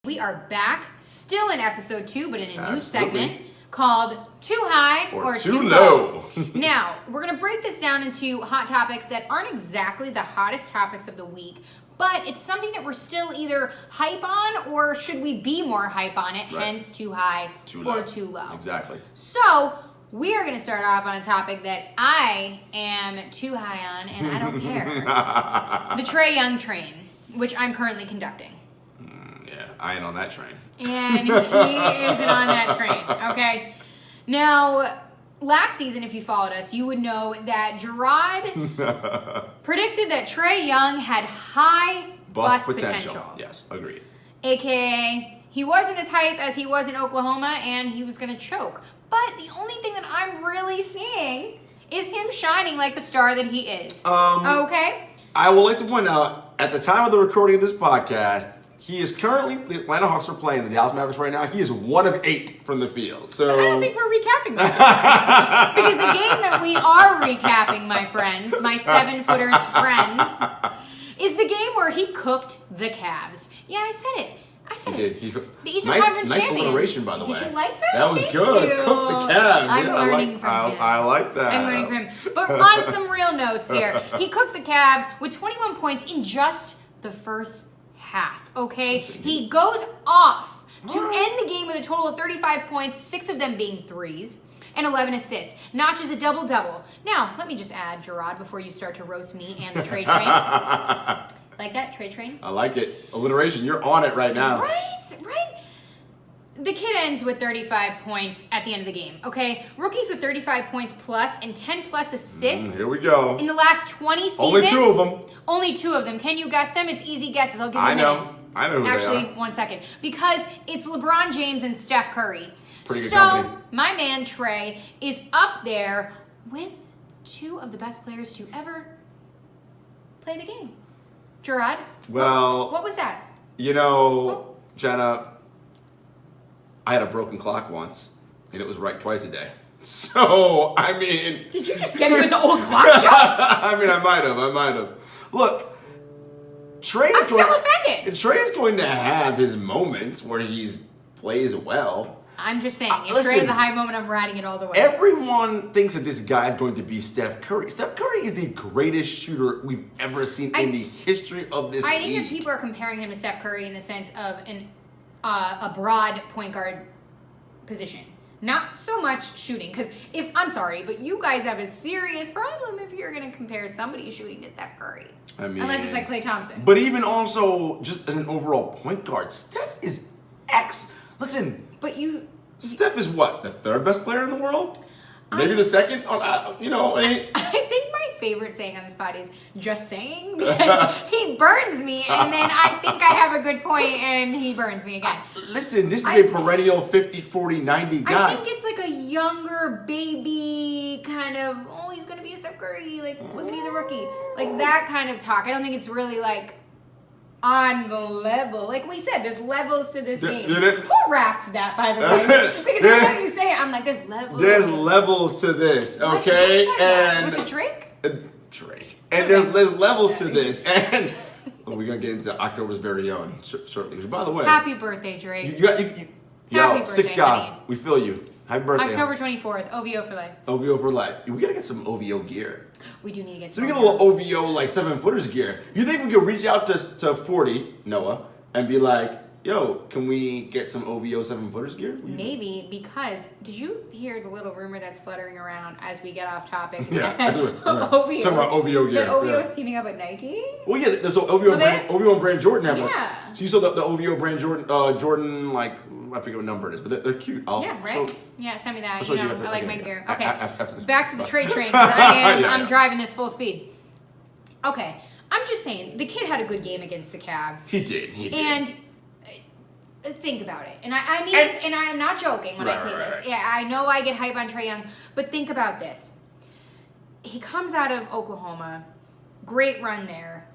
We are back, still in episode 2, but in a new segment called Too High or Too Low. Now, we're going to break this down into hot topics that aren't exactly the hottest topics of the week, but it's something that we're still either hype on or should we be more hype on it, hence too high or too low. Exactly. So, we are going to start off on a topic that I am too high on and I don't care. The Trae Young train, which I'm currently conducting. Yeah, I ain't on that train. And he isn't on that train, okay? Now, last season, if you followed us, you would know that Jarod predicted that Trae Young had high bust potential. Yes, agreed. AKA, he wasn't as hype as he was in Oklahoma, and he was going to choke. But the only thing that I'm really seeing is him shining like the star that he is. Okay? I would like to point out, at the time of the recording of this podcast, he is currently, the Atlanta Hawks are playing the Dallas Mavericks right now. He is 1 of 8 from the field. So I don't think we're recapping that. Because the game that we are recapping, my friends, my 7-footers friends, is the game where he cooked the Cavs. Yeah, I said it. He the Eastern Conference champion. Nice alliteration, by the way. Did you like that? That was Thank good. You. Cook the Cavs. I'm learning from him. I like that. I'm learning from him. But on some real notes here, he cooked the Cavs with 21 points in just the first half, okay? He goes off to end the game with a total of 35 points, 6 of them being threes, and 11 assists. Notches a double-double. Now, let me just add, Jarod, before you start to roast me and the Trae train. Like that, Trae train? I like it. Alliteration. You're on it right now. Right? The kid ends with 35 points at the end of the game, okay? Rookies with 35 points plus and 10 plus assists. Here we go. In the last 20 seasons. Only 2 of them. Only 2 of them. Can you guess them? It's easy guesses. I'll give you a minute. I know who Actually, they are. 1 second. Because it's LeBron James and Steph Curry. Pretty good company. So, my man Trae is up there with 2 of the best players to ever play the game. Jarod? Well, what was that? You know, Jenna, I had a broken clock once, and it was right twice a day. So, I mean... Did you just get it with the old clock joke? I mean, I might have. Look, I'm still offended. Trae is going to have his moments where he plays well. I'm just saying, if Trae is a high moment, I'm riding it all the way. Everyone thinks that this guy is going to be Steph Curry. Steph Curry is the greatest shooter we've ever seen in the history of this league. I think that people are comparing him to Steph Curry in the sense of a broad point guard position. Not so much shooting, because I'm sorry, but you guys have a serious problem if you're going to compare somebody shooting to Steph Curry. I mean, unless it's like Klay Thompson. But even also, just as an overall point guard, Steph is Listen. But Steph is what? The 3rd best player in the world? Maybe the 2nd? I think my favorite saying on this pod is just saying, because he burns me and then I think I have a good point and he burns me again. Listen, this is a perennial 50, 40, 90 guy. I think it's like a younger baby kind of, he's going to be a Steph Curry, like, when he's a rookie. Like that kind of talk. I don't think it's really like on the level. Like we said, there's levels to this game. Who raps that, by the way? Because every time you say it, I'm like, there's levels. There's levels to this, okay? And was it Drake? Drake. And there's levels to this. And we're going to get into October's very own shortly. By the way. Happy birthday, Drake. Happy birthday, 6 God. Honey. We feel you. Happy birthday. October 24th. OVO for life. OVO for life. We got to get some OVO gear. We do need to get some. So we get a little OVO, like 7-footers gear. You think we could reach out to 40, Noah, and be like, yo, can we get some OVO 7-footers gear? Maybe, because did you hear the little rumor that's fluttering around as we get off topic? Yeah, OVO. Talking about OVO gear. That OVO is teaming up with Nike? Well, yeah, there's OVO and brand Jordan have one. Yeah. So you saw the OVO brand Jordan, like, I forget what number it is, but they're cute. Yeah, right? Yeah, send me that. I like my gear. Okay, after this. Back to the Trae train, because I'm driving this full speed. Okay, I'm just saying, the kid had a good game against the Cavs. He did. And think about it. And I mean this, and I'm not joking when I say this. Right. Yeah, I know I get hype on Trae Young, but think about this. He comes out of Oklahoma, great run there.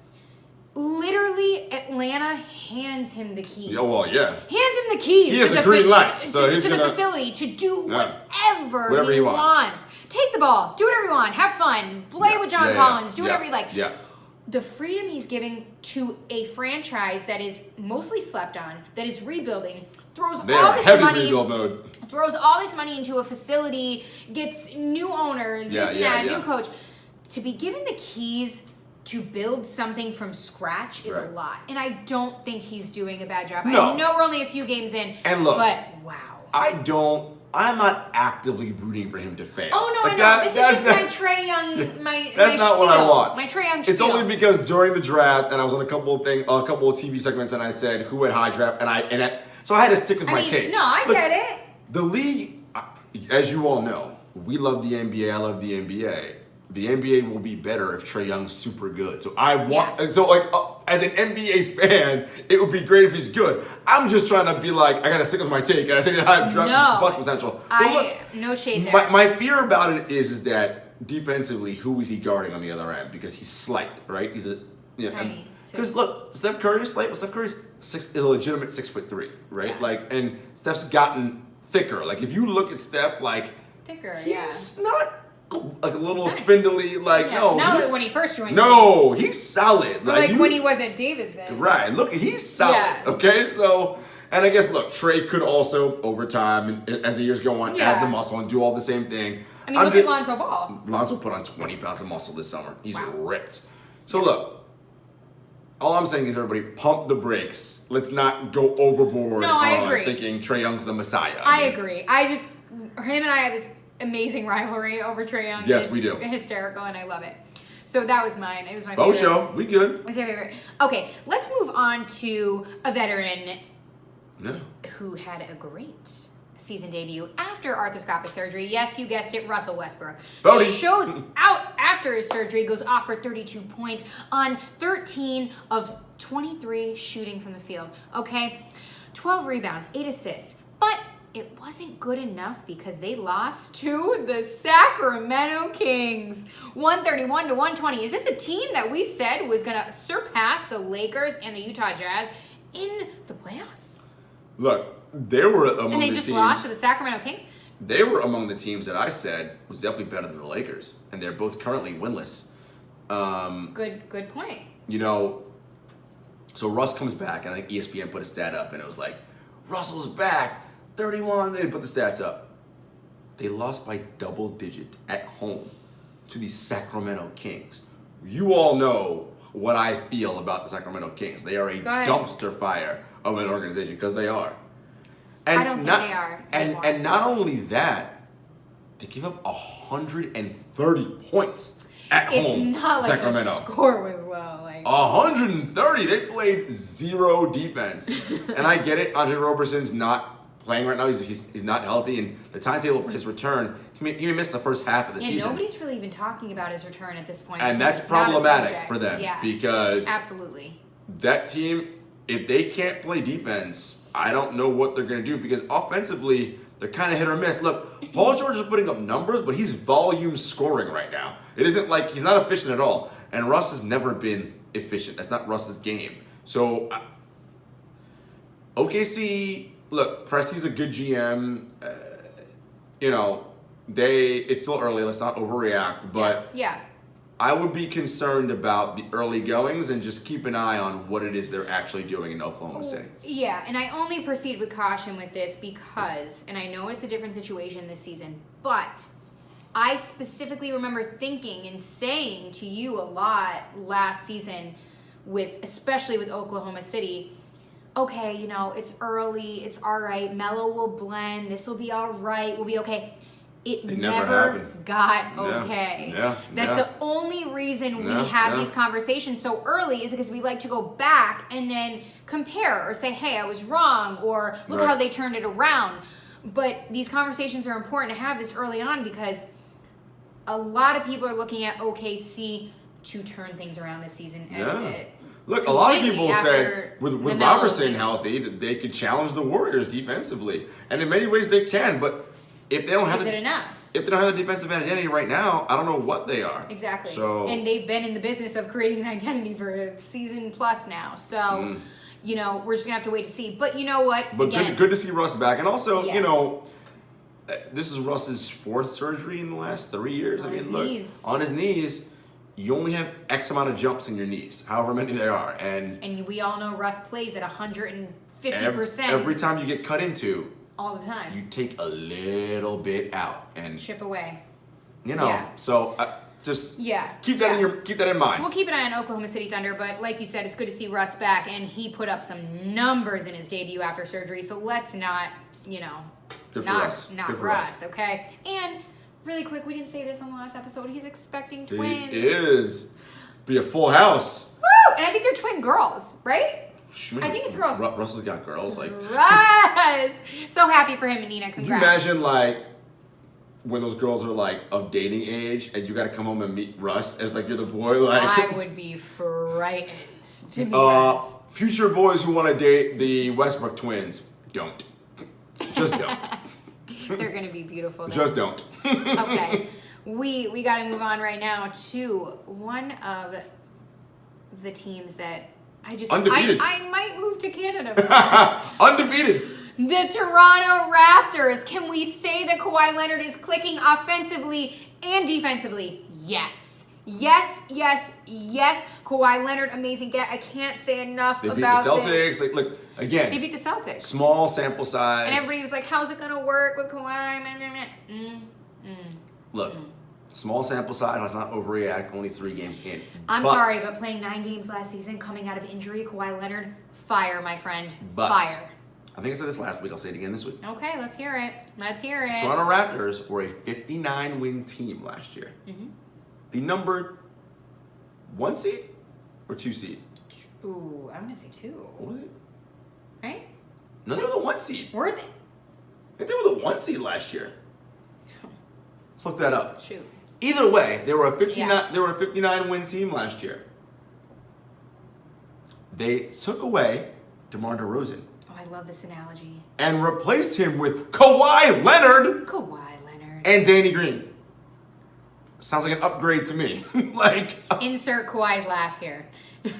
Literally, Atlanta hands him the keys. Oh, well, yeah. Hands him the keys. He has a green light. So to the facility to do whatever he wants. Take the ball. Do whatever you want. Have fun. Play with John Collins. Do whatever you like. Yeah. the freedom he's giving to a franchise that is mostly slept on, that is rebuilding, throws all this money, rebuild mode. throws all this money into a facility, gets new owners, new coach, to be given the keys to build something from scratch is a lot. And I don't think he's doing a bad job. No. I know we're only a few games in, and look, but wow. I'm not actively rooting for him to fail. Oh no, like I know. This is just my Trae Young, my That's not what I want. My Trae Young It's spiel. only because during the draft, and I was on a couple of TV segments, and I said who had high draft, so I had to stick with my take. No, I get it. The league, as you all know, we love the NBA. I love the NBA. The NBA will be better if Trae Young's super good. So as an NBA fan, it would be great if he's good. I'm just trying to be like, I gotta stick with my take, and I said I have draft bust potential. No shade there. My fear about it is that defensively, who is he guarding on the other end? Because he's slight, right? He's tiny. Because look, Steph Curry's slight, but Steph Curry's a legitimate 6'3", right? Yeah. And Steph's gotten thicker. Like if you look at Steph, thicker, he's not like a little spindly, no. Not when he first joined. No, he's solid. When he was at Davidson. Right. Look, he's solid. Yeah. Okay, so. And I guess, look, Trae could also, over time, and as the years go on, add the muscle and do all the same thing. I mean, look at Lonzo Ball. Lonzo put on 20 pounds of muscle this summer. He's ripped. So, look, all I'm saying is everybody pump the brakes. Let's not go overboard on thinking Trae Young's the Messiah. I agree. Him and I have this amazing rivalry over Trae Young. Yes, we do. Hysterical, and I love it. So that was mine. It was my favorite. Show. We good. It was my favorite. Okay, let's move on to a veteran who had a great season debut after arthroscopic surgery. Yes, you guessed it, Russell Westbrook. Bodie. Shows out after his surgery, goes off for 32 points on 13 of 23 shooting from the field. Okay, 12 rebounds, 8 assists. But it wasn't good enough because they lost to the Sacramento Kings, 131-120. Is this a team that we said was going to surpass the Lakers and the Utah Jazz in the playoffs? Look, they were among the teams. And they just lost to the Sacramento Kings? They were among the teams that I said was definitely better than the Lakers, and they're both currently winless. Good point. So Russ comes back, and I think ESPN put a stat up, and it was like, Russell's back. 31, they didn't put the stats up. They lost by double digit at home to the Sacramento Kings. You all know what I feel about the Sacramento Kings. They are a dumpster fire of an organization, because they are. And I don't think they are anymore. And not only that, they give up 130 points at home. It's not like Sacramento. the score was low. 130. They played zero defense. And I get it. Andre Roberson's not playing right now. He's not healthy, and the timetable for his return, he missed the first half of the season. Nobody's really even talking about his return at this point. And that's problematic for them because absolutely, that team, if they can't play defense, I don't know what they're going to do, because offensively they're kind of hit or miss. Look, Paul George is putting up numbers, but he's volume scoring right now. It isn't like he's not efficient at all, and Russ has never been efficient. That's not Russ's game. So OKC. Look, Presti's a good GM. It's still early. Let's not overreact. But I would be concerned about the early goings and just keep an eye on what it is they're actually doing in Oklahoma City. Yeah, and I only proceed with caution with this because, and I know it's a different situation this season, but I specifically remember thinking and saying to you a lot last season, especially with Oklahoma City, okay, it's early, it's all right, Melo will blend, this will be all right, we'll be okay. It never got okay. That's the only reason we have these conversations so early, is because we like to go back and then compare or say, hey, I was wrong, or look how they turned it around. But these conversations are important to have this early on, because a lot of people are looking at OKC to turn things around this season. Look, a lot of people said with Robertson healthy that they could challenge the Warriors defensively, and in many ways they can. But if they don't have if they don't have the defensive identity right now, I don't know what they are. Exactly. So, and they've been in the business of creating an identity for a season plus now. So we're just gonna have to wait to see. But you know what? But good to see Russ back, and also this is Russ's 4th surgery in the last 3 years. On his knees. you only have X amount of jumps in your knees, however many there are. And we all know Russ plays at 150%. Every time you get cut into, all the time. you take a little bit out and chip away. So just keep that in mind. We'll keep an eye on Oklahoma City Thunder, but like you said, it's good to see Russ back, and he put up some numbers in his debut after surgery. So let's not, knock Russ, okay? And really quick, we didn't say this on the last episode. He's expecting twins. He is. Be a full house. Woo! And I think they're twin girls, right? I think it's girls. Russell's got girls. Russ! So happy for him and Nina. Congrats. Can you imagine, when those girls are, of dating age and you got to come home and meet Russ as, you're the boy? I would be frightened to meet Russ. Future boys who want to date the Westbrook twins, don't. Just don't. They're going to be beautiful. Just don't. Okay. We got to move on right now to one of the teams that Undefeated. I might move to Canada. Undefeated. The Toronto Raptors. Can we say that Kawhi Leonard is clicking offensively and defensively? Yes. Yes, yes, yes. Kawhi Leonard, amazing get. I can't say enough about this. They beat the Celtics. Look, again. They beat the Celtics. Small sample size. And everybody was like, how's it going to work with Kawhi? Look. Small sample size, let's not overreact, only 3 games in. I'm sorry, but playing 9 games last season, coming out of injury, Kawhi Leonard, fire, my friend. Fire. I think I said this last week, I'll say it again this week. Okay, let's hear it. Toronto Raptors were a 59-win team last year. Mm-hmm. The number 1 seed or 2 seed? Ooh, I'm going to say 2. What were they? Right? No, they were the 1 seed. Were they? I think they were the 1 seed last year. Let's look that up. Shoot. Either way, they were a 59-win team last year. They took away DeMar DeRozan. Oh, I love this analogy. And replaced him with Kawhi Leonard. And Danny Green. Sounds like an upgrade to me. Insert Kawhi's laugh here. Oh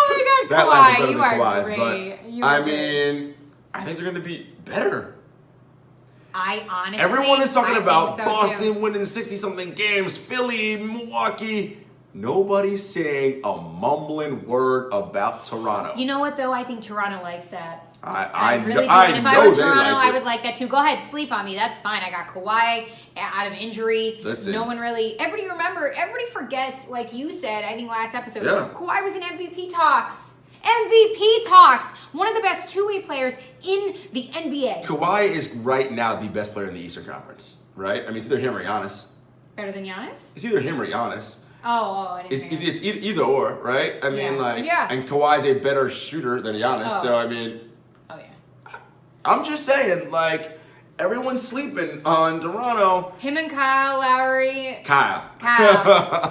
my God, Kawhi, you are great. I think they're going to be better. I honestly, everyone is talking about so Boston too. winning 60-something games, Philly, Milwaukee. Nobody's saying a mumbling word about Toronto. You know what, though? I think Toronto likes that. I really do. And if I were Toronto, I would like that too. Go ahead, sleep on me. That's fine. I got Kawhi out of injury. Listen. No one really. Everybody forgets, like you said, I think last episode. Yeah. Kawhi was in MVP talks. MVP talks. One of the best two-way players in the NBA. Kawhi is right now the best player in the Eastern Conference, right? I mean, it's either him or Giannis. Better than Giannis? It's either him or Giannis. I didn't hear It's either or, right? I mean, and Kawhi's a better shooter than Giannis, so I mean. Oh, yeah. I'm just saying, everyone's sleeping on Toronto. Him and Kyle Lowry. Kyle.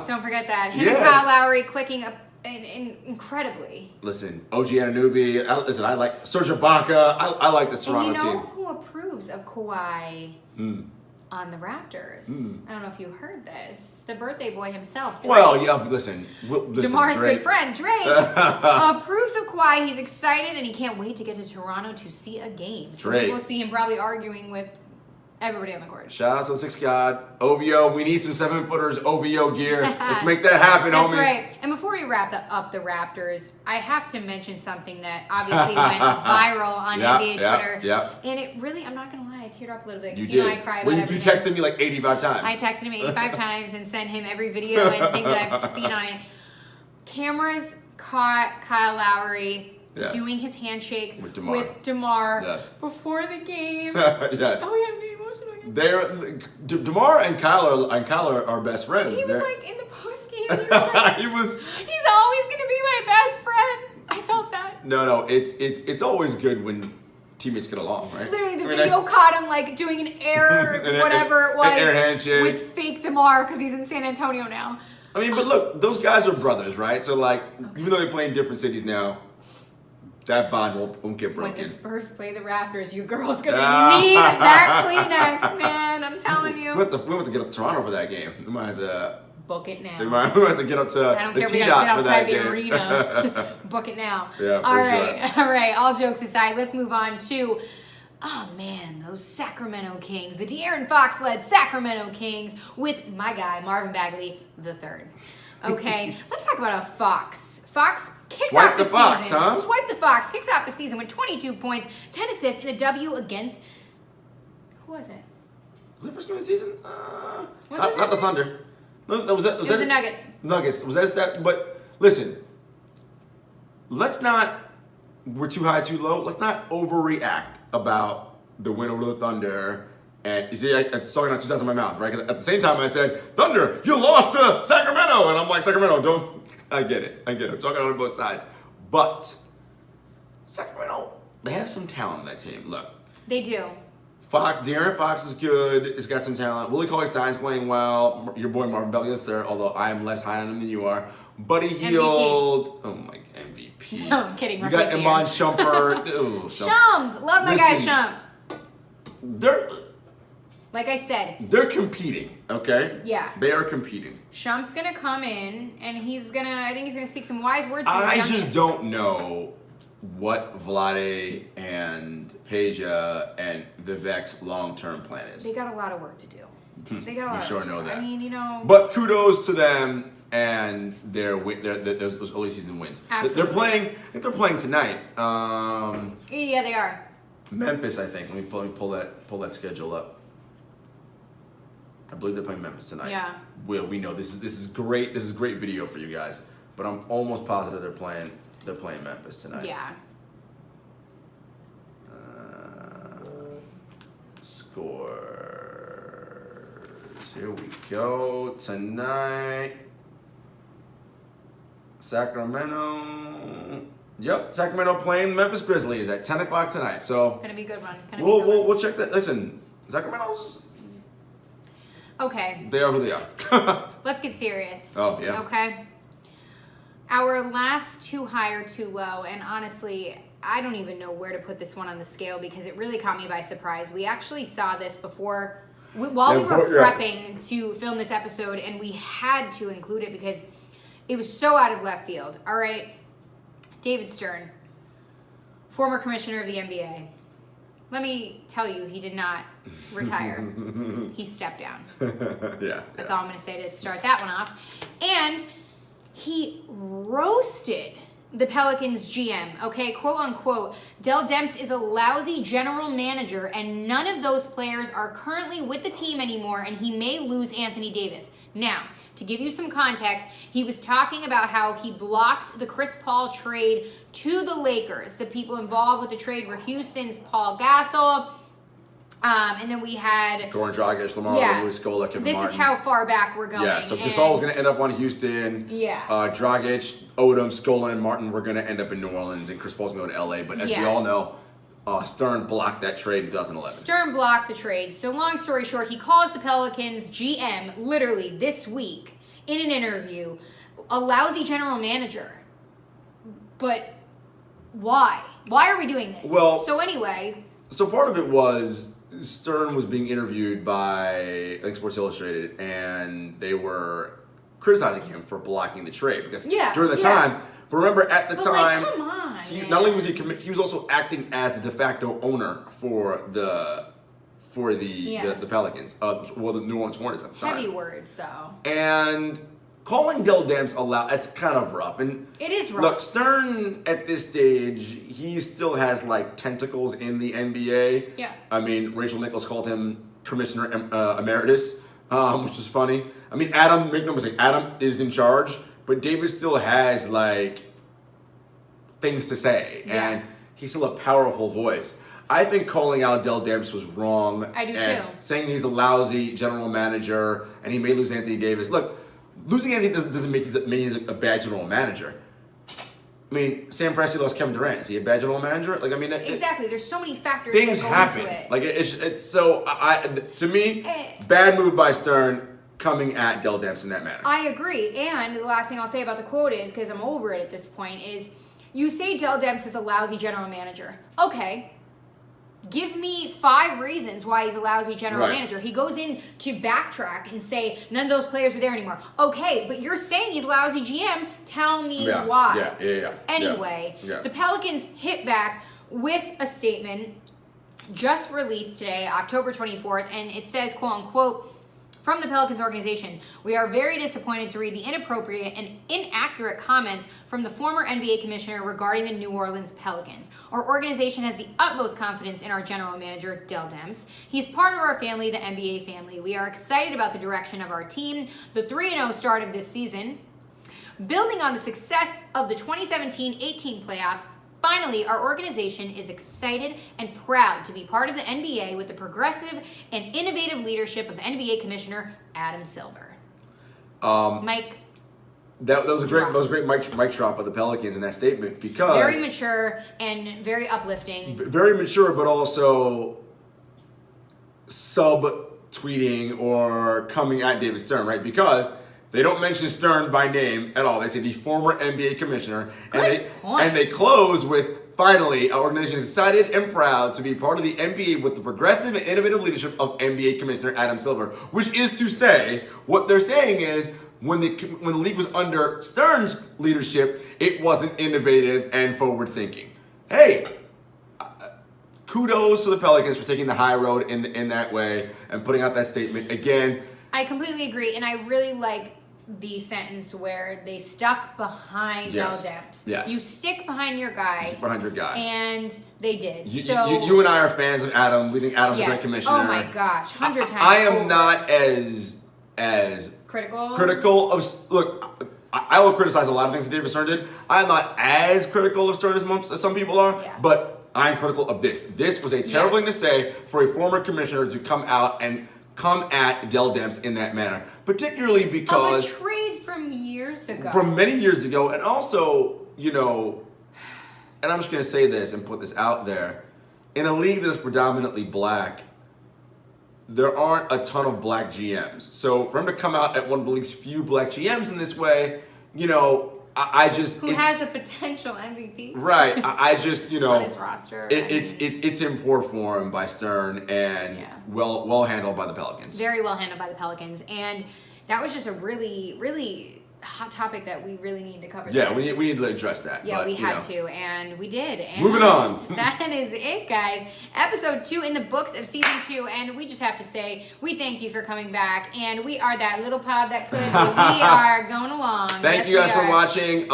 Don't forget that. Him and Kyle Lowry clicking up incredibly. Listen, OG Anunoby. I like Serge Ibaka. I like this Toronto team. And you know who approves of Kawhi on the Raptors? I don't know if you heard this. The birthday boy himself, Drake. Well, yeah, listen DeMar's Drake. good friend, Drake, approves of Kawhi. He's excited, and he can't wait to get to Toronto to see a game. So we will see him probably arguing with everybody on the court. Shout out to the 6 God. OVO, we need some 7-footers OVO gear. Let's make that happen, That's homie. right. And before we wrap up the Raptors, I have to mention something that obviously went viral on NBA Twitter. Yeah. And it really, I'm not going to lie, I teared up a little bit. You did. You know I cry about everything. You texted me 85 times. I texted him 85 times and sent him every video and thing that I've seen on it. Cameras caught Kyle Lowry doing his handshake with DeMar before the game. Yes. Oh, yeah, I'm getting emotional again. DeMar and Kyle are best friends. He was in the post game. He was he's always gonna be my best friend. I felt that. No, it's always good when teammates get along, right? Literally, the video caught him doing an air, whatever it was, an air handshake with fake DeMar because he's in San Antonio now. I mean, but look, those guys are brothers, right? So even though they play in different cities now, that bond won't get broken. When the Spurs play the Raptors, you girls gonna need that Kleenex, man. I'm telling you. We have to get up to Toronto for that game. We might have to book it now. We might have to get up to I don't care. We gotta sit outside the arena. Book it now. Yeah. All right. All right. All jokes aside, let's move on to Oh man, those Sacramento Kings, the De'Aaron Fox-led Sacramento Kings with my guy Marvin Bagley III. Okay, let's talk about a Fox. Fox kicks Swipe off the the Fox, season. huh? Swipe the Fox kicks off the season with 22 points, 10 assists, and a W against who was it? Was it first game of the season? Was Not the Thunder. No, was that? It was the Nuggets. Nuggets. Was that? But listen, let's not. We're too high, too low. Let's not overreact about the win over the Thunder. And you see, it's talking out two sides of my mouth, right? Because at the same time, I said, "Thunder, you lost to Sacramento," and I'm like, "Sacramento, don't." I get it. I'm talking out on both sides, but Sacramento, they have some talent on that team. Look, They do. De'Aaron Fox is good. He's got some talent. Willie Cauley-Stein's playing well. Your boy Marvin Bagley III, although I am less high on him than you are. Buddy Hield. Oh my MVP. No, I'm kidding. You got Iman Shumpert. Ooh, Shump, love my guy Listen, Shump. They're Like I said, they're competing. Okay. Yeah. They are competing. Shump's gonna come in and I think he's gonna speak some wise words to his I youngins. just don't know what Vlade and Peja and Vivek's long-term plan is. They got a lot of work to do. They got a lot You of sure work to know do. that. I mean, But kudos to them and those early season wins. Absolutely. I think they're playing tonight. Yeah, they are. Memphis, I think. Let me pull that schedule up. I believe they're playing Memphis tonight. Yeah. We know this is great. This is great video for you guys. But I'm almost positive they're playing Memphis tonight. Yeah. Scores. Here we go. Tonight. Sacramento. Yep, Sacramento playing Memphis Grizzlies at 10 o'clock tonight. So Gonna be a good one. we'll check that. Listen, Sacramento's. Okay. They are who they are. Let's get serious. Oh, yeah. Okay. Our last too high or too low, and honestly, I don't even know where to put this one on the scale because it really caught me by surprise. We actually saw this before, while we were prepping to film this episode, and we had to include it because it was so out of left field. All right, David Stern, former commissioner of the NBA. Let me tell you, he did not retire. He stepped down. Yeah. That's all I'm going to say to start that one off. And he roasted the Pelicans GM, okay? Quote unquote, Dell Demps is a lousy general manager and none of those players are currently with the team anymore and he may lose Anthony Davis. Now, to give you some context, he was talking about how he blocked the Chris Paul trade to the Lakers. The people involved with the trade were Houston's Paul Gasol, and then we had Goran Dragic, Lamar, Luis Scola, Kevin This Martin. is how far back we're going. Yeah, so Gasol was going to end up on Houston. Yeah. Dragic, Odom, Scola, and Martin were going to end up in New Orleans, and Chris Paul's going to go to LA. But as we all know, Stern blocked that trade in 2011. Stern blocked the trade. So long story short, he calls the Pelicans GM literally this week in an interview a lousy general manager. But why? Why are we doing this? Well, so anyway. So part of it was Stern was being interviewed by, I think, Sports Illustrated, and they were criticizing him for blocking the trade because during the time. But remember, at the time, come on, not only was he was also acting as the de facto owner for the Pelicans, the New Orleans Hornets at the time. Heavy words, so. And calling Dell Demps that's kind of rough. And it is rough. Look, Stern at this stage, he still has like tentacles in the NBA. Yeah. I mean, Rachel Nichols called him Commissioner Emeritus, which is funny. I mean, make no mistake, Adam is in charge, but David still has like things to say, and he's still a powerful voice. I think calling out Dell Demps was wrong. I do and too. Saying he's a lousy general manager and he may lose Anthony Davis. Look, losing Anthony doesn't make him a bad general manager. I mean, Sam Presti lost Kevin Durant. Is he a bad general manager? Like, I mean, exactly. There's so many factors. Things that go happen. into it. Like it's so. To me, bad move by Stern coming at Dell Demps in that manner. I agree. And the last thing I'll say about the quote is, because I'm over it at this point, is you say Dell Demps is a lousy general manager. Okay. Give me 5 reasons why he's a lousy general manager. He goes in to backtrack and say none of those players are there anymore. Okay, but you're saying he's a lousy GM. Tell me why. Yeah. Anyway, the Pelicans hit back with a statement. just released today, October 24th, and it says, quote unquote, from the Pelicans organization, we are very disappointed to read the inappropriate and inaccurate comments from the former NBA commissioner regarding the New Orleans Pelicans. Our organization has the utmost confidence in our general manager, Dell Demps. He's part of our family, the NBA family. We are excited about the direction of our team, the 3-0 start of this season. Building on the success of the 2017-18 playoffs, finally, our organization is excited and proud to be part of the NBA with the progressive and innovative leadership of NBA Commissioner Adam Silver. Mike. That was a great mic drop of the Pelicans in that statement because Very mature and very uplifting. Very mature, but also sub-tweeting or coming at David Stern, right? Because they don't mention Stern by name at all. They say the former NBA commissioner. And they close with, finally, our organization is excited and proud to be part of the NBA with the progressive and innovative leadership of NBA Commissioner Adam Silver. Which is to say, what they're saying is, when the league was under Stern's leadership, it wasn't innovative and forward-thinking. Hey, kudos to the Pelicans for taking the high road in that way and putting out that statement. Again, I completely agree, and I really like the sentence where they stuck behind Dell Demps. Yes. You stick behind your guy. And they did. You and I are fans of Adam. We think Adam's a great commissioner. Oh my gosh, 100 times. I am not as critical of. Look, I will criticize a lot of things that David Stern did. I'm not as critical of Stern as some people are, but I'm critical of this. This was a terrible thing to say for a former commissioner to come out and come at Dell Demps in that manner, particularly because of a trade from years ago, from many years ago, and also, you know, and I'm just going to say this and put this out there, in a league that is predominantly black, there aren't a ton of black GMs. So for him to come out at one of the league's few black GMs in this way, you know, I just has a potential MVP, right? I just, you know, on his roster. It's in poor form by Stern and well handled by the Pelicans. Very well handled by the Pelicans, and that was just a really hot topic that we really need to cover. Yeah, we need to address that. Yeah, but, we had to, and we did. And moving on. That is it, guys. Episode 2 in the books of season 2, and we just have to say we thank you for coming back, and we are that little pod that could. We are going along. Thank you guys for watching.